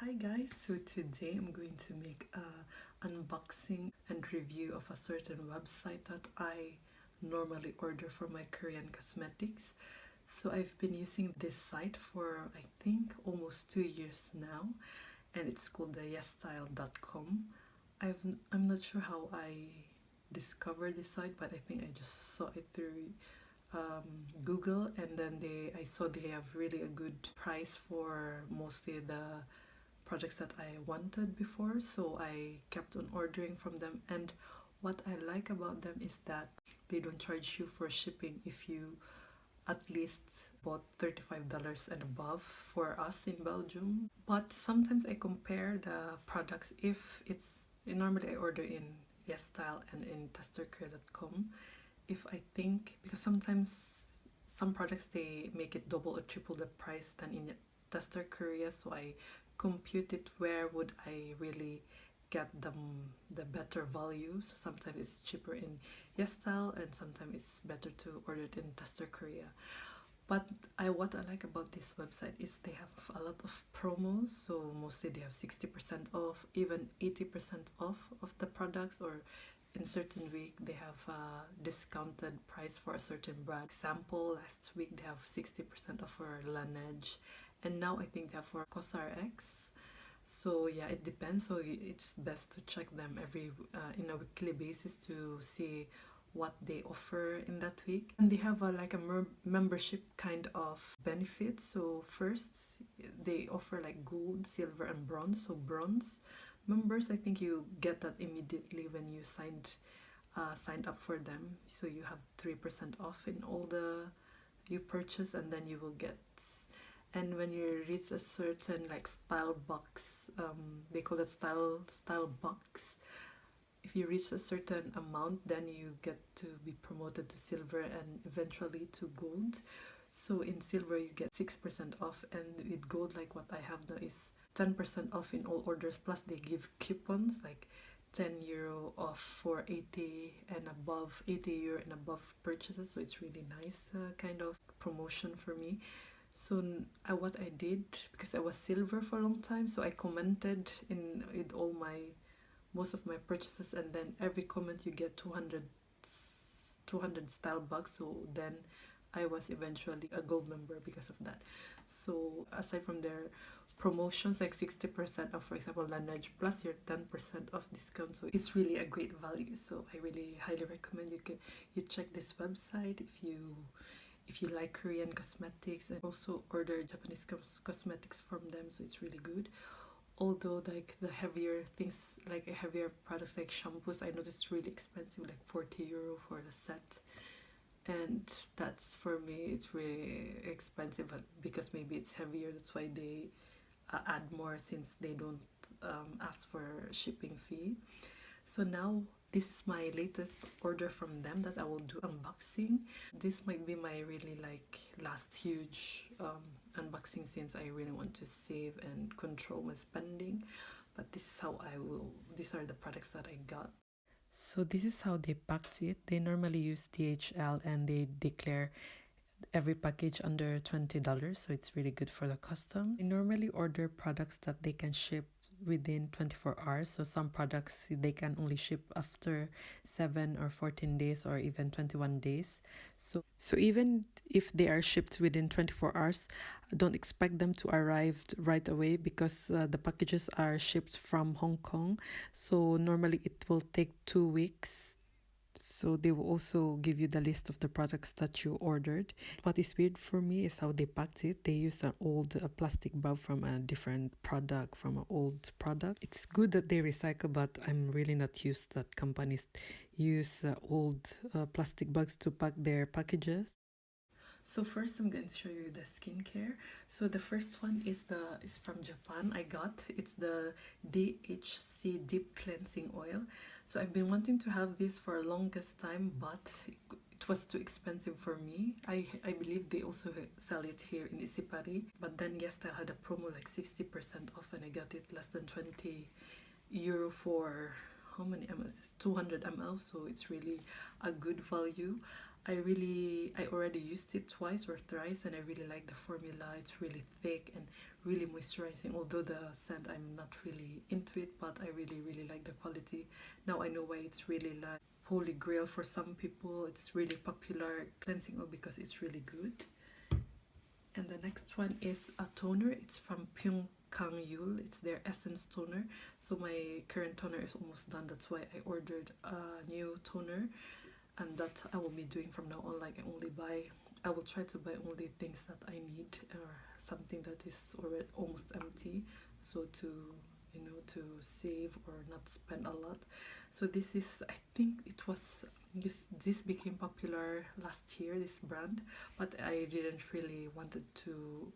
Hi guys, so today I'm going to make a unboxing and review of a certain website that I normally order for my Korean cosmetics. So I've been using this site for I think almost 2 years now, and it's called the Yesstyle.com. I'm not sure how I discovered this site, but I think I just saw it through Google, and then I saw they have really a good price for mostly the products that I wanted before, so I kept on ordering from them. And what I like about them is that they don't charge you for shipping if you at least bought $35 and above for us in Belgium. But sometimes I compare the products. If it's normally I order in Yesstyle and in testercare.com. If I think, because sometimes some products they make it double or triple the price than in Tester Korea, so I compute it where would I really get the better value. So sometimes it's cheaper in Yesstyle and sometimes it's better to order it in Tester Korea. But what I like about this website is they have a lot of promos, so mostly they have 60% off, even 80% off of the products, or in certain week they have a discounted price for a certain brand. Example, last week they have 60% off for Laneige, and now I think they have for CosRX. So yeah, it depends, so it's best to check them every in a weekly basis to see what they offer in that week. And they have like a membership kind of benefit. So first they offer like gold, silver and bronze. So bronze members, I think you get that immediately when you signed up for them, so you have 3% off in all the you purchase, and then you will get, and when you reach a certain like style box, they call it style box, if you reach a certain amount, then you get to be promoted to silver and eventually to gold. So in silver you get 6% off, and with gold, like what I have now, is 10% off in all orders, plus they give coupons like €10 off for 80 and above, €80 and above purchases. So it's really nice kind of promotion for me. So what I did, because I was silver for a long time, so I commented in with most of my purchases, and then every comment you get 200 style bucks. So then I was eventually a gold member because of that. So aside from their promotions like 60% off, for example, Laneige, plus your 10% off discount, so it's really a great value. So I really highly recommend you check this website if you like Korean cosmetics, and also order Japanese cosmetics from them, so it's really good. Although like the heavier things, like heavier products like shampoos, I noticed it's really expensive, like €40 for the set, and that's, for me, it's really expensive because maybe it's heavier, that's why they add more, since they don't ask for shipping fee. So now this is my latest order from them that I will do unboxing. This might be my really like last huge unboxing, since I really want to save and control my spending. But this is how these are the products that I got. So this is how they packed it. They normally use DHL, and they declare every package under $20, so it's really good for the customs. I normally order products that they can ship within 24 hours. So some products they can only ship after 7 or 14 days or even 21 days. So even if they are shipped within 24 hours, don't expect them to arrive right away, because the packages are shipped from Hong Kong. So normally it will take 2 weeks. So they will also give you the list of the products that you ordered. What is weird for me is how they packed it. They used an old plastic bag from a different product, from an old product. It's good that they recycle, but I'm really not used that companies use old plastic bags to pack their packages. So first I'm going to show you the skincare. So the first one is from Japan. It's the DHC Deep Cleansing Oil. So I've been wanting to have this for a longest time, but it was too expensive for me. I believe they also sell it here in Isipari, but then Yesstyle had a promo like 60% off, and I got it less than €20 for how many ml? 200 ml, so it's really a good value. I already used it twice or thrice, and I really like the formula. It's really thick and really moisturizing, although the scent I'm not really into it, but I really like the quality. Now I know why it's really like holy grail for some people. It's really popular cleansing oil because it's really good. And the next one is a toner. It's from Pyunkang. It's their essence toner. So my current toner is almost done. That's why I ordered a new toner, and that I will be doing from now on. Like I will try to buy only things that I need, or something that is already almost empty, so to, you know, to save or not spend a lot. So this is, I think it was this became popular last year, this brand, but I didn't really wanted to,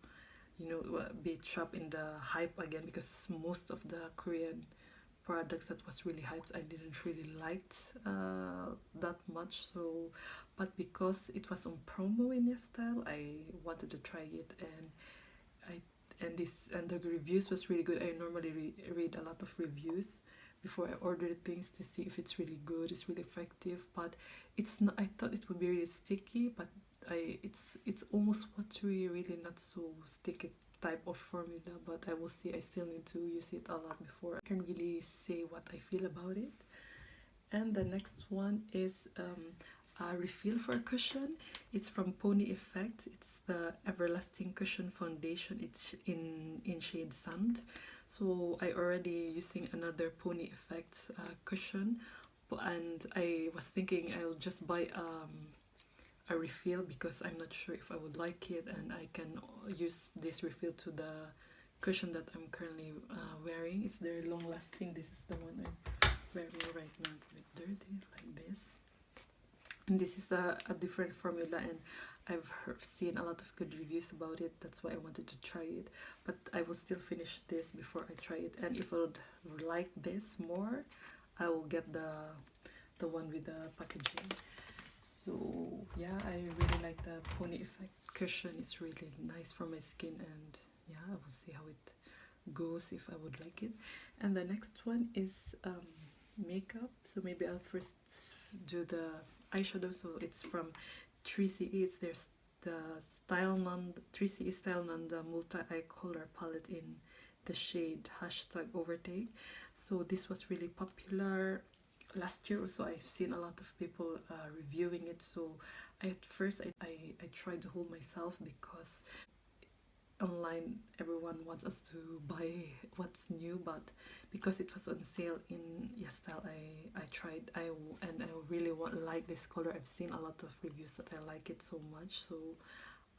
you know, be trapped in the hype again, because most of the Korean products that was really hyped I didn't really liked that much. So but because it was on promo in Yesstyle, I wanted to try it, and I and the reviews was really good. I normally read a lot of reviews before I order things to see if it's really good, it's really effective. But it's not, I thought it would be really sticky, but it's almost watery, really not so sticky type of formula. But I will see, I still need to use it a lot before I can really say what I feel about it. And the next one is a refill for a cushion. It's from Pony Effect. It's the Everlasting Cushion Foundation. It's in shade Sand. So I already using another Pony Effect cushion, and I was thinking I'll just buy a refill because I'm not sure if I would like it, and I can use this refill to the cushion that I'm currently wearing. It's very long lasting. This is the one I'm wearing right now. It's a bit dirty like this, and this is a different formula, and I've seen a lot of good reviews about it. That's why I wanted to try it, but I will still finish this before I try it. And if I would like this more, I will get the one with the packaging. So yeah, I really like the Pony Effect cushion. It's really nice for my skin, and yeah, I will see how it goes, if I would like it. And the next one is makeup. So maybe I'll first do the eyeshadow. So it's from 3CE. It's their the 3CE Style Nanda Multi Eye Color Palette in the shade #Overtake. So this was really popular last year. Also, I've seen a lot of people reviewing it. So at first I tried to hold myself, because online everyone wants us to buy what's new, but because it was on sale in Yesstyle, I tried. I really like this color. I've seen a lot of reviews that I like it so much, so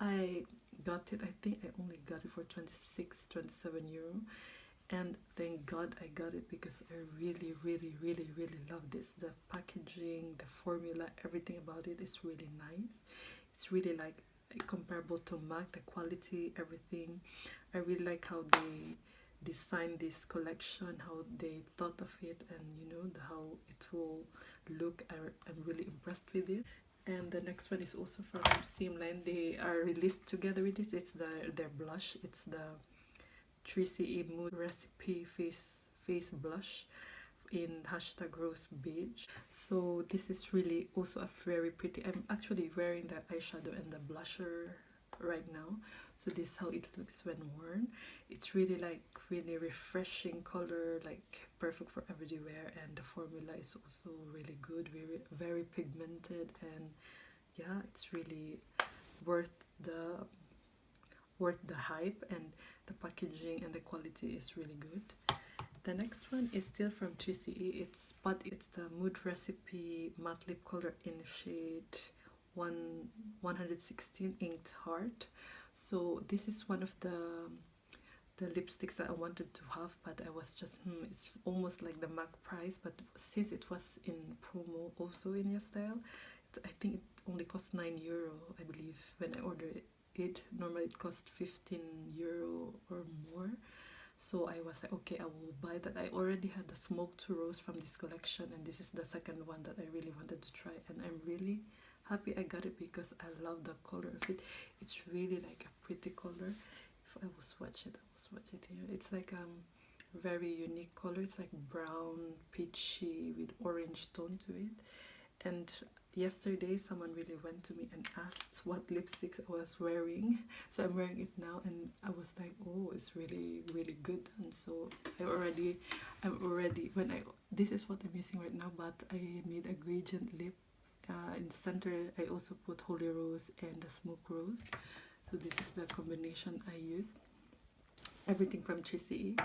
I got it. I think I only got it for 27 euro, and thank God I got it, because I really love this. The packaging, the formula, everything about it is really nice. It's really like comparable to MAC, the quality, everything. I really like how they designed this collection, how they thought of it, and you know, how it will look. I'm really impressed with it. And the next one is also from same line. They are released together with this. It's their blush. It's the 3CE Mood Recipe face blush in #Rose Beige. So this is really also a very pretty. I'm actually wearing the eyeshadow and the blusher right now, so this is how it looks when worn. It's really like really refreshing color, like perfect for everyday wear, and the formula is also really good, very pigmented, and yeah, it's really worth the hype, and the packaging and the quality is really good. The next one is still from 3CE. It's the Mood Recipe Matte Lip Color in shade 116 Inked Heart. So this is one of the lipsticks that I wanted to have, but I was just it's almost like the MAC price, but since it was in promo also in Yesstyle, I think it only cost 9 euro, I believe, when I ordered it. Normally it cost 15 euro or more. So I was like, okay, I will buy that. I already had the Smoked Rose from this collection, and this is the second one that I really wanted to try, and I'm really happy I got it, because I love the color of it. It's really like a pretty color. If I will swatch it, here. It's like very unique color. It's like brown peachy with orange tone to it, And yesterday someone really went to me and asked what lipsticks I was wearing, so I'm wearing it now, and I was like, oh, it's really really good. And so I'm already this is what I'm using right now, but I made a gradient lip. In the center I also put holy rose and the smoke rose, so this is the combination I use. Everything from 3CE.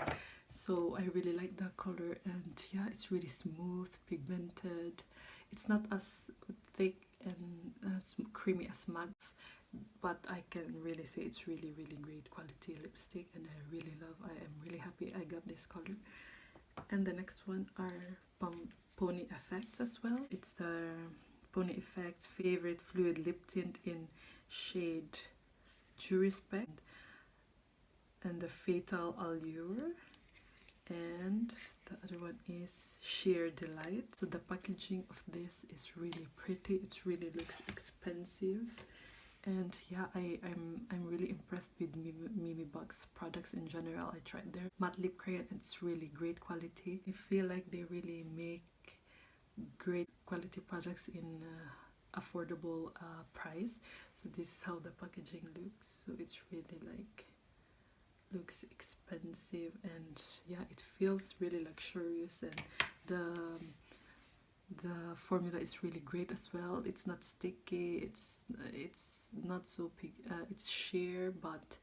So I really like the color, and yeah, it's really smooth, pigmented. It's not as thick and creamy as matte, but I can really say it's really really great quality lipstick, and I am really happy I got this color. And the next one are Pony Effects as well. It's the Pony Effects Favorite Fluid Lip Tint in shade Due Respect and the Fatal Allure, and the other one is Sheer Delight. So the packaging of this is really pretty. It really looks expensive, and yeah, I'm really impressed with MEMEBOX products in general. I tried their matte lip crayon, and it's really great quality. I feel like they really make great quality products in affordable price. So this is how the packaging looks. So it's really like looks expensive, and yeah, it feels really luxurious, and the formula is really great as well. It's not sticky, it's not so big, it's sheer, but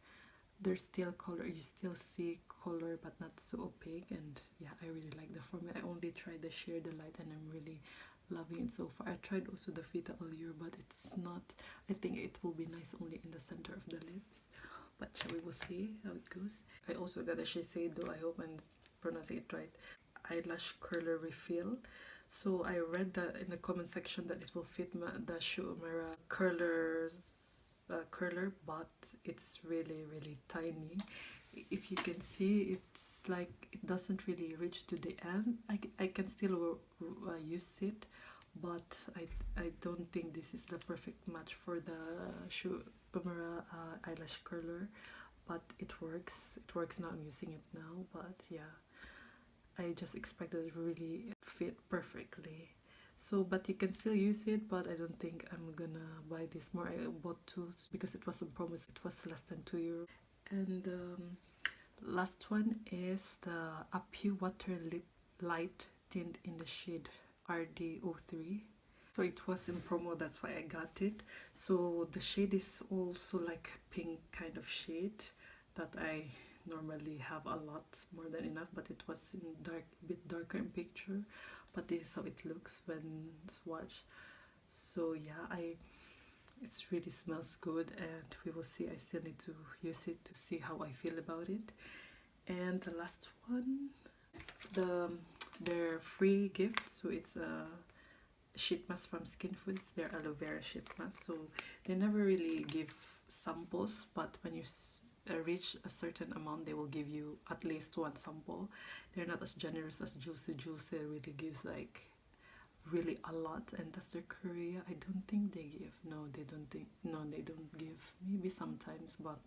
there's still color. You still see color, but not so opaque. And yeah, I really like the formula. I only tried the Sheer Delight, and I'm really loving it so far. I tried also the Fatal Allure, but it's not, I think it will be nice only in the center of the lips, but we will see how it goes. I also got a Shiseido, I hope I'm pronouncing it right, Eyelash Curler refill. So I read that in the comment section that it will fit the Shumera curler, but it's really really tiny. If you can see, it's like it doesn't really reach to the end. I can still use it, but I don't think this is the perfect match for the Shumera eyelash curler, but it works now. I'm using it now, but yeah, I just expected it really fit perfectly. So, but you can still use it, but I don't think I'm gonna buy this more. I bought two because it was on promo. It was less than €2. And last one is the Apu Water Lip Light Tint in the shade RD03. So it was in promo, that's why I got it. So the shade is also like pink kind of shade that I normally have a lot, more than enough, but it was in dark, a bit darker in picture, but this is how it looks when swatched. So yeah, it really smells good, and we will see. I still need to use it to see how I feel about it. And the last one, their free gift, so it's a sheet mask from Skinfood. It's their aloe vera sheet mask. So they never really give samples, but when you reach a certain amount, they will give you at least one sample. They're not as generous as Juicy. Juicy really gives like really a lot, and that's their Korea. I don't think they give. No, they don't give. Maybe sometimes, but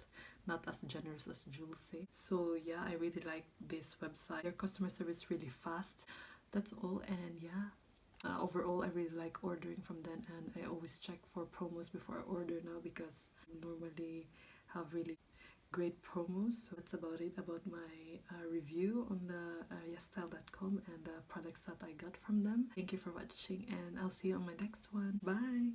not as generous as Juicy. So yeah, I really like this website. Their customer service is really fast. That's all, and yeah, overall I really like ordering from them, and I always check for promos before I order now, because I normally have really great promos. So that's about it about my review on the Yesstyle.com and the products that I got from them. Thank you for watching, and I'll see you on my next one. Bye!